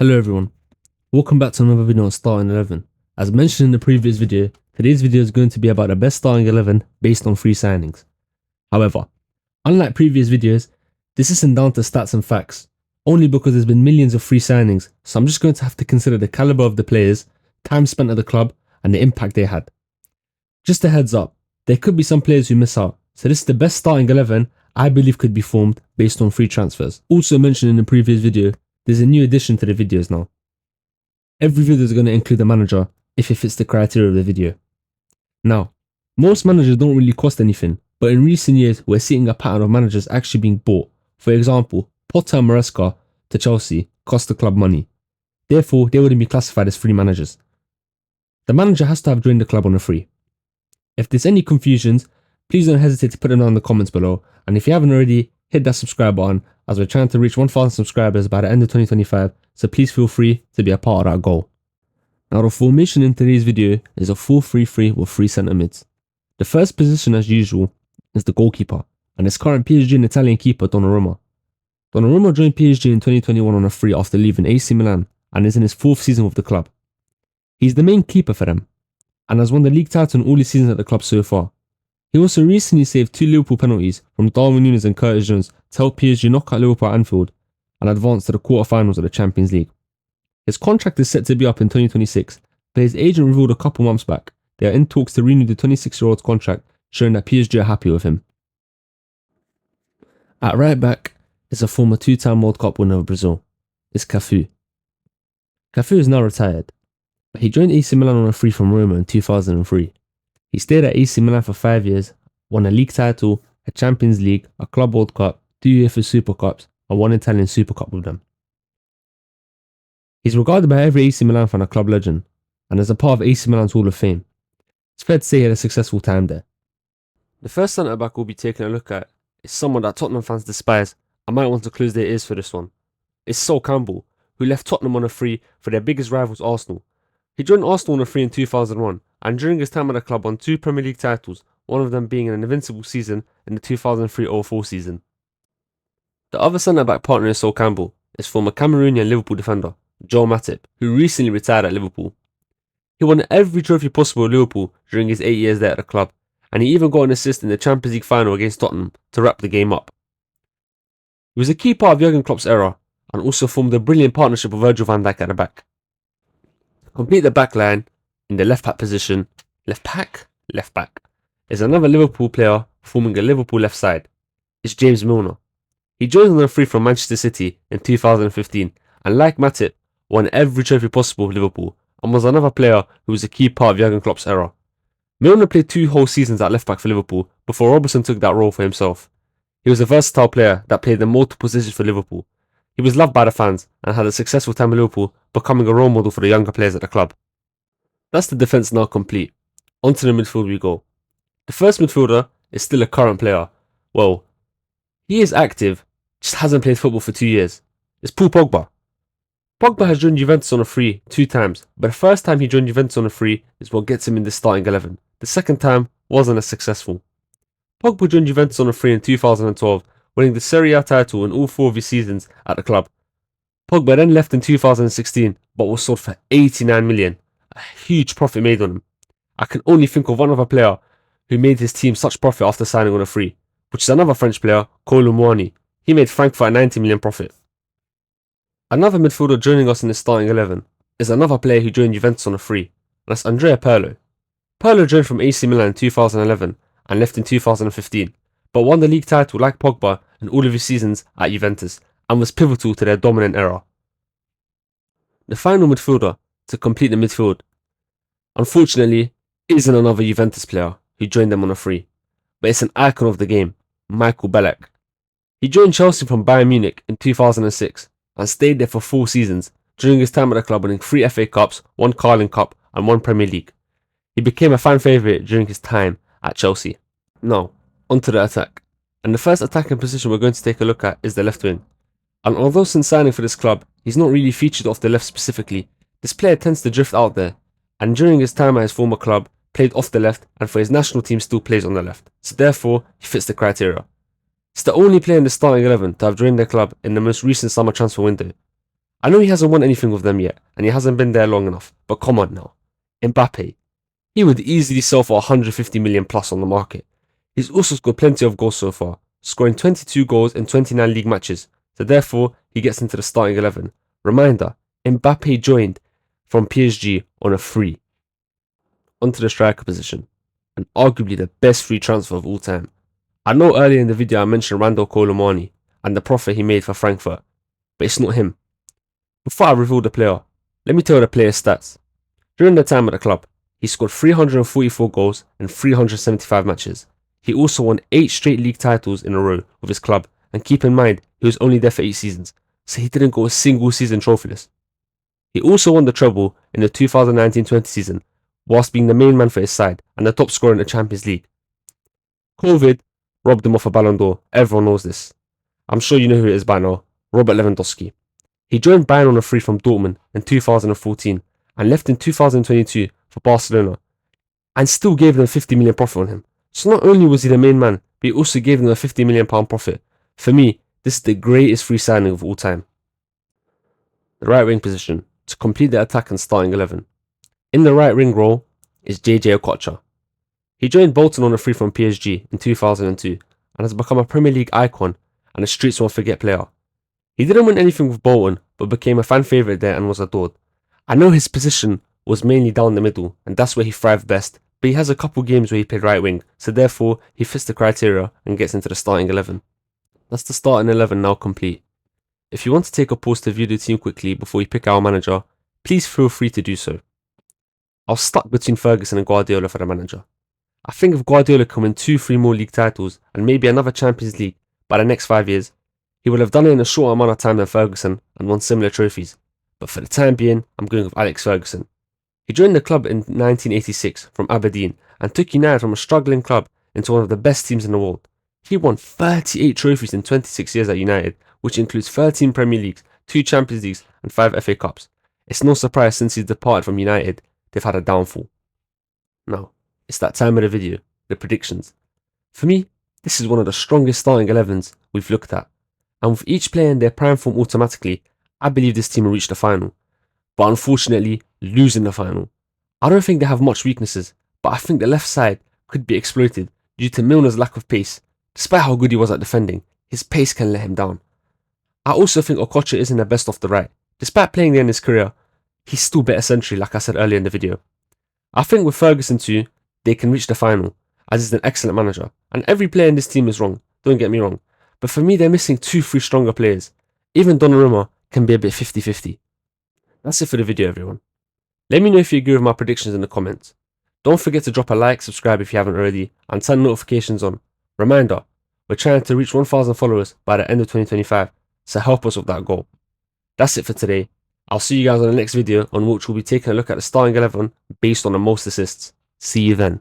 Hello everyone, welcome back to another video on Starting 11. As mentioned in the previous video, today's video is going to be about the best starting 11 based on free signings. However, unlike previous videos, this isn't down to stats and facts, only because there's been millions of free signings, so I'm just going to have to consider the caliber of the players, time spent at the club, and the impact they had. Just a heads up, there could be some players who miss out, so this is the best starting 11 I believe could be formed based on free transfers. Also mentioned in the previous video, there's a new addition to the videos now. Every video is going to include a manager if it fits the criteria of the video. Now, most managers don't really cost anything, but in recent years we're seeing a pattern of managers actually being bought. For example, Potter and Maresca to Chelsea cost the club money. Therefore, they wouldn't be classified as free managers. The manager has to have joined the club on a free. If there's any confusions, please don't hesitate to put them down in the comments below, and if you haven't already, hit that subscribe button as we're trying to reach 1,000 subscribers by the end of 2025, so please feel free to be a part of that goal. Now the formation in today's video is a 4-3-3 with 3 centre mids. The first position as usual is the goalkeeper, and his current PSG and Italian keeper Donnarumma. Donnarumma joined PSG in 2021 on a free after leaving AC Milan and is in his 4th season with the club. He's the main keeper for them, and has won the league title in all his seasons at the club so far. He also recently saved 2 Liverpool penalties from Darwin Núñez and Curtis Jones to help PSG knock out Liverpool at Anfield and advance to the quarter-finals of the Champions League. His contract is set to be up in 2026, but his agent revealed a couple months back they are in talks to renew the 26-year-old's contract, showing that PSG are happy with him. At right back is a former 2-time World Cup winner of Brazil. It's Cafu. Cafu is now retired, but he joined AC Milan on a free from Roma in 2003. He stayed at AC Milan for 5 years, won a league title, a Champions League, a Club World Cup, 2 UEFA Super Cups, and 1 Italian Super Cup with them. He's regarded by every AC Milan fan a club legend, and as a part of AC Milan's Hall of Fame. It's fair to say he had a successful time there. The first centre-back we'll be taking a look at is someone that Tottenham fans despise and might want to close their ears for this one. It's Sol Campbell, who left Tottenham on a free for their biggest rivals Arsenal. He joined Arsenal on a free in 2001, and during his time at the club won 2 Premier League titles, one of them being an invincible season in the 2003-04 season. The other centre-back partner in Sol Campbell is former Cameroonian Liverpool defender, Joel Matip, who recently retired at Liverpool. He won every trophy possible at Liverpool during his 8 years there at the club, and he even got an assist in the Champions League final against Tottenham to wrap the game up. He was a key part of Jurgen Klopp's era, and also formed a brilliant partnership with Virgil van Dijk at the back. To complete the back line, in the left back position, left back, is another Liverpool player forming a Liverpool left side. It's James Milner. He joined on a free from Manchester City in 2015, and like Matip, won every trophy possible with Liverpool, and was another player who was a key part of Jurgen Klopp's era. Milner played 2 whole seasons at left back for Liverpool before Robertson took that role for himself. He was a versatile player that played in multiple positions for Liverpool. He was loved by the fans and had a successful time at Liverpool, becoming a role model for the younger players at the club. That's the defence now complete. Onto the midfield we go. The first midfielder is still a current player. Well, he is active, just hasn't played football for 2 years. It's Paul Pogba. Pogba has joined Juventus on a free 2 times, but the first time he joined Juventus on a free is what gets him in the starting 11. The second time wasn't as successful. Pogba joined Juventus on a free in 2012, winning the Serie A title in all 4 of his seasons at the club. Pogba then left in 2016, but was sold for 89 million, a huge profit made on him. I can only think of one other player who made his team such profit after signing on a free, which is another French player, Kolo Muani. He made Frankfurt a 90 million profit. Another midfielder joining us in the starting 11 is another player who joined Juventus on a free, and that's Andrea Pirlo. Pirlo joined from AC Milan in 2011 and left in 2015, but won the league title like Pogba in all of his seasons at Juventus and was pivotal to their dominant era. The final midfielder to complete the midfield, unfortunately, isn't another Juventus player who joined them on a free, but it's an icon of the game, Michael Ballack. He joined Chelsea from Bayern Munich in 2006 and stayed there for 4 seasons, during his time at the club winning 3 FA Cups, 1 Carling Cup and 1 Premier League. He became a fan favourite during his time at Chelsea. Now, onto the attack. And the first attacking position we're going to take a look at is the left wing. And although since signing for this club, he's not really featured off the left specifically, this player tends to drift out there, and during his time at his former club, played off the left, and for his national team still plays on the left. So therefore, he fits the criteria. He's the only player in the starting 11 to have joined their club in the most recent summer transfer window, I know he hasn't won anything with them yet, and he hasn't been there long enough, but come on now. Mbappe. He would easily sell for 150 million plus on the market. He's also scored plenty of goals so far, scoring 22 goals in 29 league matches, so therefore he gets into the starting 11. Reminder, Mbappe joined from PSG on a free. Onto the striker position, and arguably the best free transfer of all time. I know earlier in the video I mentioned Randal Kolo Muani and the profit he made for Frankfurt, but it's not him. Before I reveal the player, let me tell you the player's stats. During the time at the club, he scored 344 goals in 375 matches. He also won 8 straight league titles in a row with his club, and keep in mind, he was only there for 8 seasons, so he didn't go a single season trophyless. He also won the treble in the 2019-20 season, whilst being the main man for his side and the top scorer in the Champions League. COVID robbed him of a Ballon d'Or, everyone knows this. I'm sure you know who it is by now, Robert Lewandowski. He joined Bayern on a free from Dortmund in 2014 and left in 2022 for Barcelona, and still gave them 50 million profit on him. So not only was he the main man, but he also gave them a £50 million profit. For me, this is the greatest free signing of all time. The right wing position, to complete the attack and starting 11. In the right wing role is JJ Okocha. He joined Bolton on a free from PSG in 2002 and has become a Premier League icon and a streets won't forget player. He didn't win anything with Bolton, but became a fan favourite there and was adored. I know his position was mainly down the middle, and that's where he thrived best, but he has a couple games where he played right wing, so therefore he fits the criteria and gets into the starting 11. That's the starting 11 now complete. If you want to take a pause to view the team quickly before you pick our manager, please feel free to do so. I was stuck between Ferguson and Guardiola for the manager. I think if Guardiola can win 2-3 more league titles and maybe another Champions League by the next 5 years, he would have done it in a shorter amount of time than Ferguson and won similar trophies. But for the time being, I'm going with Alex Ferguson. He joined the club in 1986 from Aberdeen and took United from a struggling club into one of the best teams in the world. He won 38 trophies in 26 years at United, which includes 13 Premier Leagues, 2 Champions Leagues and 5 FA Cups. It's no surprise since he's departed from United, they've had a downfall. Now, it's that time of the video, the predictions. For me, this is one of the strongest starting 11s we've looked at, and with each player in their prime form automatically, I believe this team will reach the final, but unfortunately losing the final. I don't think they have much weaknesses, but I think the left side could be exploited due to Milner's lack of pace. Despite how good he was at defending, his pace can let him down. I also think Okocha isn't the best off the right. Despite playing there in his career, he's still better centrally, like I said earlier in the video. I think with Ferguson too, they can reach the final, as he's an excellent manager, and every player in this team is wrong, don't get me wrong, but for me they're missing 2-3 stronger players. Even Donnarumma can be a bit 50-50. That's it for the video, everyone. Let me know if you agree with my predictions in the comments. Don't forget to drop a like, subscribe if you haven't already, and turn notifications on. Reminder, we're trying to reach 1,000 followers by the end of 2025, so help us with that goal. That's it for today. I'll see you guys on the next video, on which we'll be taking a look at the starting 11 based on the most assists. See you then.